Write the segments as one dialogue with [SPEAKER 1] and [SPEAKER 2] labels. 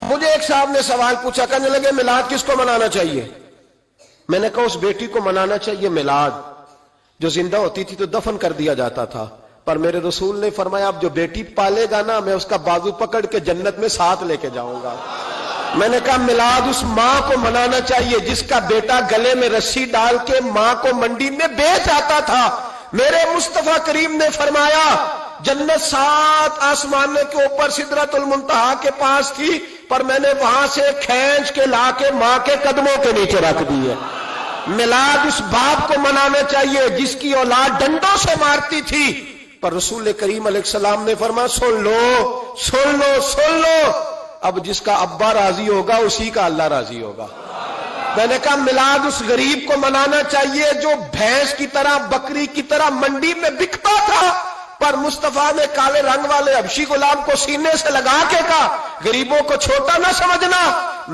[SPEAKER 1] مجھے ایک صاحب نے سوال پوچھا، کہنے لگے میلاد کس کو منانا چاہیے؟ میں نے کہا اس بیٹی کو منانا چاہیے میلاد جو زندہ ہوتی تھی تو دفن کر دیا جاتا تھا، پر میرے رسول نے فرمایا اب جو بیٹی پالے گا نا میں اس کا بازو پکڑ کے جنت میں ساتھ لے کے جاؤں گا۔ میں نے کہا میلاد اس ماں کو منانا چاہیے جس کا بیٹا گلے میں رسی ڈال کے ماں کو منڈی میں بیچ آتا تھا۔ میرے مصطفیٰ کریم نے فرمایا جنت 7 آسمانوں کے اوپر سدرۃ المنتہا کے پاس تھی، پر میں نے وہاں سے کھینچ کے لا کے ماں کے قدموں کے نیچے رکھ دی ہے۔ میلاد اس باپ کو منانا چاہیے جس کی اولاد ڈنڈوں سے مارتی تھی، پر رسول کریم علیہ السلام نے فرمایا سن لو سن لو سن لو، اب جس کا ابا راضی ہوگا اسی کا اللہ راضی ہوگا۔ میں نے کہا میلاد اس غریب کو منانا چاہیے جو بھینس کی طرح بکری کی طرح منڈی میں بکتا تھا، پر مصطفیٰ نے کالے رنگ والے حبشی غلام کو سینے سے لگا کے کہا غریبوں کو چھوٹا نہ سمجھنا،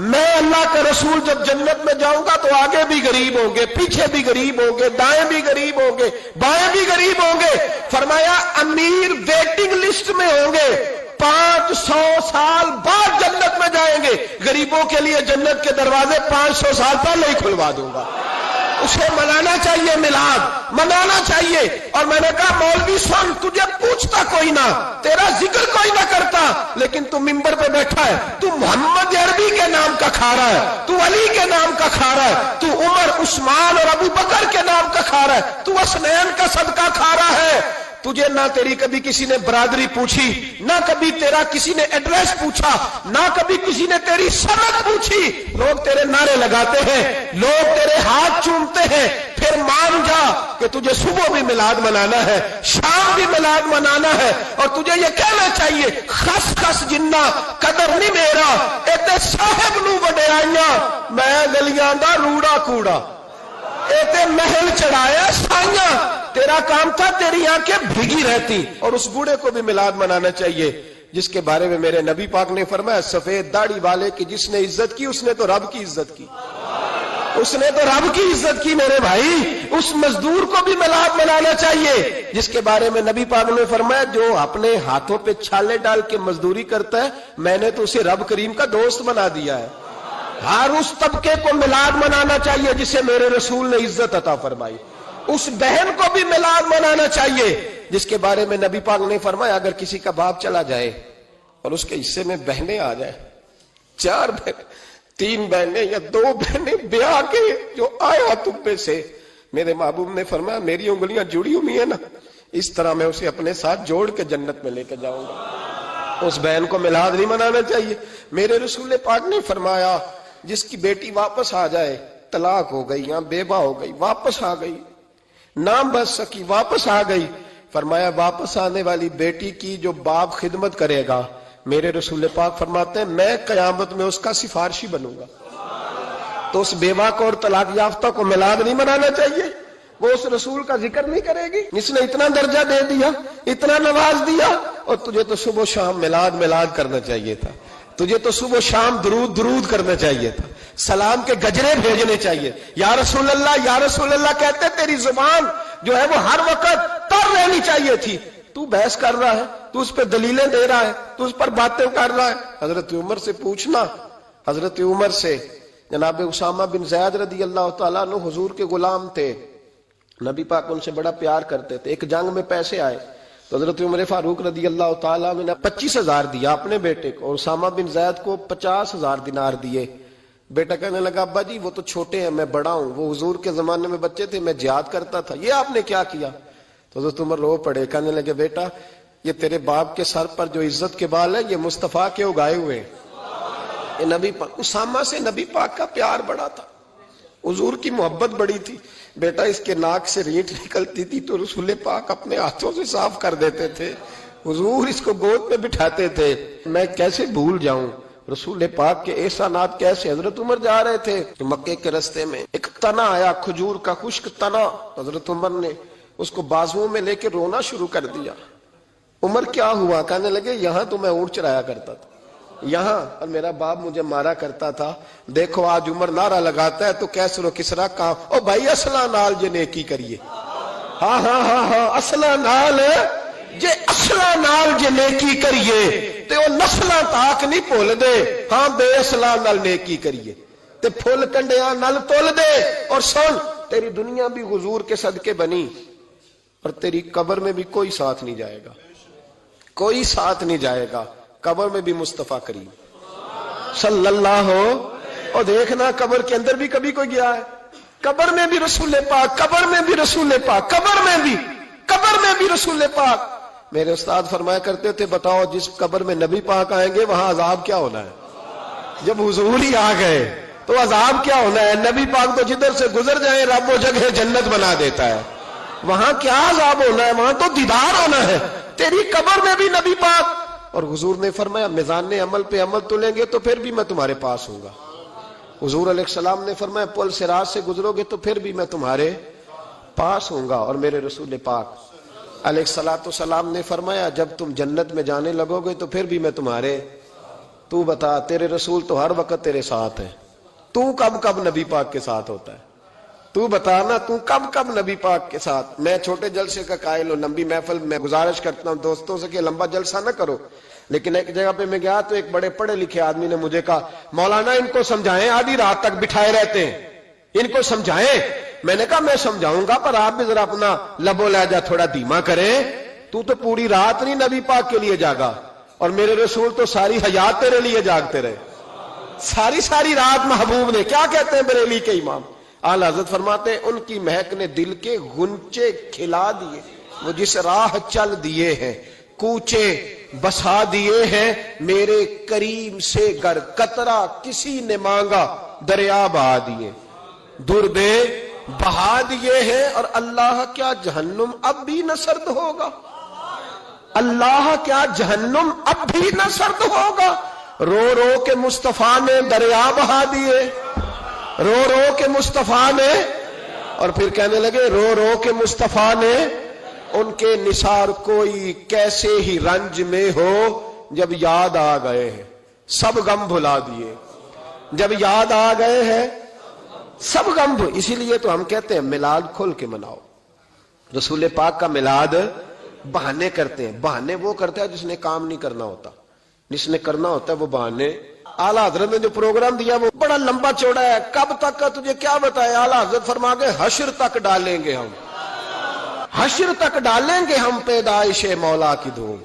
[SPEAKER 1] میں اللہ کے رسول جب جنت میں جاؤں گا تو آگے بھی غریب ہوں گے، پیچھے بھی غریب ہوں گے، دائیں بھی غریب ہوں گے، بائیں بھی غریب ہوں گے۔ فرمایا امیر ویٹنگ لسٹ میں ہوں گے، 500 سال بعد جنت میں جائیں گے، غریبوں کے لیے جنت کے دروازے 500 سال پہلے ہی کھلوا دوں گا۔ اسے منانا چاہیے، میلاد منانا چاہیے۔ اور میں نے کہا مولوی سن، تجھے پوچھتا کوئی نہ، تیرا ذکر کوئی نہ کرتا، لیکن تو ممبر پہ بیٹھا ہے، تو محمد عربی کے نام کا کھا رہا ہے، تو علی کے نام کا کھا رہا ہے، تو عمر عثمان اور ابو بکر کے نام کا کھا رہا ہے، تو حسنین کا صدقہ کھا رہا ہے۔ تجھے نہ تیری کبھی کسی نے برادری پوچھی، نہ کبھی تیرا کسی نے ایڈریس پوچھا، نہ کبھی کسی نے تیری سند پوچھی، لوگ تیرے نعرے لگاتے ہیں، لوگ تیرے ہاتھ چومتے ہیں۔ پھر مان جا کہ تجھے صبح بھی میلاد منانا ہے، شام بھی میلاد منانا ہے، اور تجھے یہ کہنا چاہیے خس خس جنہ قدر نہیں میرا ایتے صاحب نو وڈیائیاں، میں گلیاں دا روڑا کوڑا، ایتے محل چڑھایا سائیاں، تیرا کام تھا تیری آنکھیں بھیگی رہتی۔ اور اس بوڑھے کو بھی میلاد منانا چاہیے جس کے بارے میں میرے نبی پاک نے فرمایا سفید داڑھی والے کی جس نے عزت کی اس نے تو رب کی عزت کی، اس نے تو رب کی عزت کی۔ میرے بھائی اس مزدور کو بھی میلاد منانا چاہیے جس کے بارے میں نبی پاک نے فرمایا جو اپنے ہاتھوں پہ چھالے ڈال کے مزدوری کرتا ہے میں نے تو اسے رب کریم کا دوست بنا دیا ہے۔ ہر اس طبقے کو میلاد منانا چاہیے جسے میرے رسول نے عزت عطا فرمائی۔ اس بہن کو بھی میلاد منانا چاہیے جس کے بارے میں نبی پاک نے فرمایا اگر کسی کا باپ چلا جائے اور اس کے حصے میں بہنیں آ جائیں، 4 بہنیں، 3 بہنیں یا 2 بہنیں بیاہ کے جو آیا تم پہ سے، میرے محبوب نے فرمایا میری انگلیاں جڑی ہوئی ہیں نا، اس طرح میں اسے اپنے ساتھ جوڑ کے جنت میں لے کے جاؤں گا۔ اس بہن کو میلاد نہیں منانا چاہیے۔ میرے رسول پاک نے فرمایا جس کی بیٹی واپس آ جائے، طلاق ہو گئی یا بیوہ ہو گئی، واپس آ گئی، نام بچ سکی، واپس آ گئی، فرمایا واپس آنے والی بیٹی کی جو باپ خدمت کرے گا میرے رسول پاک فرماتے ہیں میں قیامت میں اس کا سفارشی بنوں گا۔ تو اس بیوہ کو اور طلاق یافتہ کو میلاد نہیں منانا چاہیے، وہ اس رسول کا ذکر نہیں کرے گی جس نے اتنا درجہ دے دیا، اتنا نواز دیا، اور تجھے تو صبح و شام میلاد میلاد کرنا چاہیے تھا، تجھے تو صبح و شام درود درود کرنا چاہیے تھا، سلام کے گجرے بھیجنے چاہیے۔ یا رسول اللہ کہتے تیری زبان جو ہے وہ ہر وقت تر رہنی چاہیے تھی، تو بحث کر رہا ہے، تو اس پہ دلیلیں دے رہا ہے، تو اس پر باتیں کر رہا ہے۔ حضرت عمر سے پوچھنا، حضرت عمر سے، جناب اسامہ بن زید رضی اللہ تعالیٰ عنہ حضور کے غلام تھے، نبی پاک ان سے بڑا پیار کرتے تھے۔ ایک جنگ میں پیسے آئے تو حضرت عمر فاروق رضی اللہ تعالیٰ عنہ نے 25,000 دیا اپنے بیٹے کو، اور اسامہ بن زید کو 50,000 دینار دیے۔ بیٹا کہنے لگا ابا جی وہ تو چھوٹے ہیں، میں بڑا ہوں، وہ حضور کے زمانے میں بچے تھے، میں جہاد کرتا تھا، یہ آپ نے کیا کیا؟ تو حضرت عمر رو پڑے، کہنے لگے بیٹا یہ تیرے باپ کے سر پر جو عزت کے بال ہے یہ مصطفیٰ کے اگائے ہوئے ہیں، یہ نبی پاک۔ اسامہ سے نبی پاک کا پیار بڑا تھا، حضور کی محبت بڑی تھی۔ بیٹا اس کے ناک سے ریٹ نکلتی تھی تو رسول پاک اپنے ہاتھوں سے صاف کر دیتے تھے، حضور اس کو گود میں بٹھاتے تھے۔ میں کیسے بھول جاؤں رسول پاک کے احسانات کیسے۔ حضرت عمر جا رہے تھے مکے کے رستے میں ایک تنا آیا، کھجور کا خشک تنا، حضرت عمر نے اس کو بازوؤں میں لے کے رونا شروع کر دیا۔ عمر کیا ہوا؟ کہنے لگے یہاں تو میں اونٹ چرایا کرتا تھا، یہاں، اور میرا باپ مجھے مارا کرتا تھا، دیکھو آج عمر نعرہ لگاتا ہے تو کیسر و کسرا کام، او بھائی اصلہ نال جے نیکی کریے، ہاں اصلہ نال جے، اصلہ نال جے نیکی کریے، تے وہ نسلاں تاک نہیں بھول دے ہاں بے اصلاں نال نیکی کریے تے پھل کنڈیاں نال تول دے. اور سن تیری دنیا بھی حضور کے صدقے بنی اور تیری قبر میں بھی کوئی ساتھ نہیں جائے گا, کوئی ساتھ نہیں جائے گا. قبر میں بھی مصطفیٰ کریم صلی اللہ ہو. اور دیکھنا قبر کے اندر بھی کبھی کوئی گیا ہے؟ قبر میں بھی رسول پاک, قبر میں بھی رسول پاک, قبر میں بھی رسول پاک. میرے استاد فرمایا کرتے تھے بتاؤ جس قبر میں نبی پاک آئیں گے وہاں عذاب کیا ہونا ہے؟ جب حضور ہی آ گئے تو عذاب کیا ہونا ہے؟ نبی پاک تو جدھر سے گزر جائیں رب وہ جگہ جنت بنا دیتا ہے. وہاں کیا عذاب ہونا ہے؟ وہاں تو دیدار ہونا ہے. تیری قبر میں بھی نبی پاک. اور حضور نے فرمایا میزان عمل پہ عمل تولیں گے تو پھر بھی میں تمہارے پاس ہوں گا. حضور علیہ السلام نے فرمایا پل صراط سے گزرو گے تو پھر بھی میں تمہارے پاس ہوں گا. اور میرے رسول پاک علیہ الصلوۃ والسلام نے فرمایا جب تم جنت میں جانے لگو گے تو پھر بھی میں تمہارے. تو بتا تیرے رسول تو ہر وقت تیرے ساتھ ہے, تو کب نبی پاک کے ساتھ ہوتا ہے؟ تو بتانا تو کب نبی پاک کے ساتھ. میں چھوٹے جلسے کا قائل ہوں, لمبی محفل میں گزارش کرتا ہوں دوستوں سے کہ لمبا جلسہ نہ کرو. لیکن ایک جگہ پہ میں گیا تو ایک بڑے پڑھے لکھے آدمی نے مجھے کہا مولانا ان کو سمجھائیں, آدھی رات تک بٹھائے رہتے ہیں, ان کو سمجھائیں. میں نے کہا میں سمجھاؤں گا پر آپ بھی ذرا اپنا لب و لہجہ تھوڑا دھیما کریں. تو پوری رات نہیں نبی پاک کے لیے جاگا اور میرے رسول تو ساری حیات تیرے لیے جاگتے رہے, ساری رات. محبوب نے کیا کہتے ہیں بریلی کے امام اعلی حضرت فرماتے ہیں ان کی مہک نے دل کے غنچے کھلا دیے, وہ جس راہ چل دیے ہیں کوچے بسا دیے ہیں, میرے کریم سے گر قطرہ کسی نے مانگا دریا بہا دیے, دربے بہا دیے ہیں. اور اللہ کیا جہنم اب بھی نہ سرد ہوگا؟ اللہ کیا جہنم اب بھی نہ سرد ہوگا؟ رو کے مصطفیٰ نے دریا بہا دیے, رو کے مصطفیٰ نے. اور پھر کہنے لگے رو کے مصطفیٰ نے ان کے نثار کوئی کیسے ہی رنج میں ہو جب یاد آ گئے ہیں سب غم بھلا دیے. جب یاد آ گئے ہیں سب غم. اسی لیے تو ہم کہتے ہیں میلاد کھول کے مناؤ. رسول پاک کا میلاد بہانے کرتے ہیں, بہانے وہ کرتا ہے جس نے کام نہیں کرنا ہوتا, جس نے کرنا ہوتا ہے وہ بہانے. اعلیٰ حضرت نے جو پروگرام دیا وہ بڑا لمبا چوڑا ہے, کب تک کا تجھے کیا بتایا. اعلیٰ حضرت فرما گئے حشر تک ڈالیں گے ہم, حشر تک ڈالیں گے ہم پیدائش مولا کی دھوم,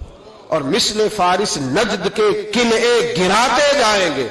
[SPEAKER 1] اور مثل فارس نجد کے قلعے گراتے جائیں گے.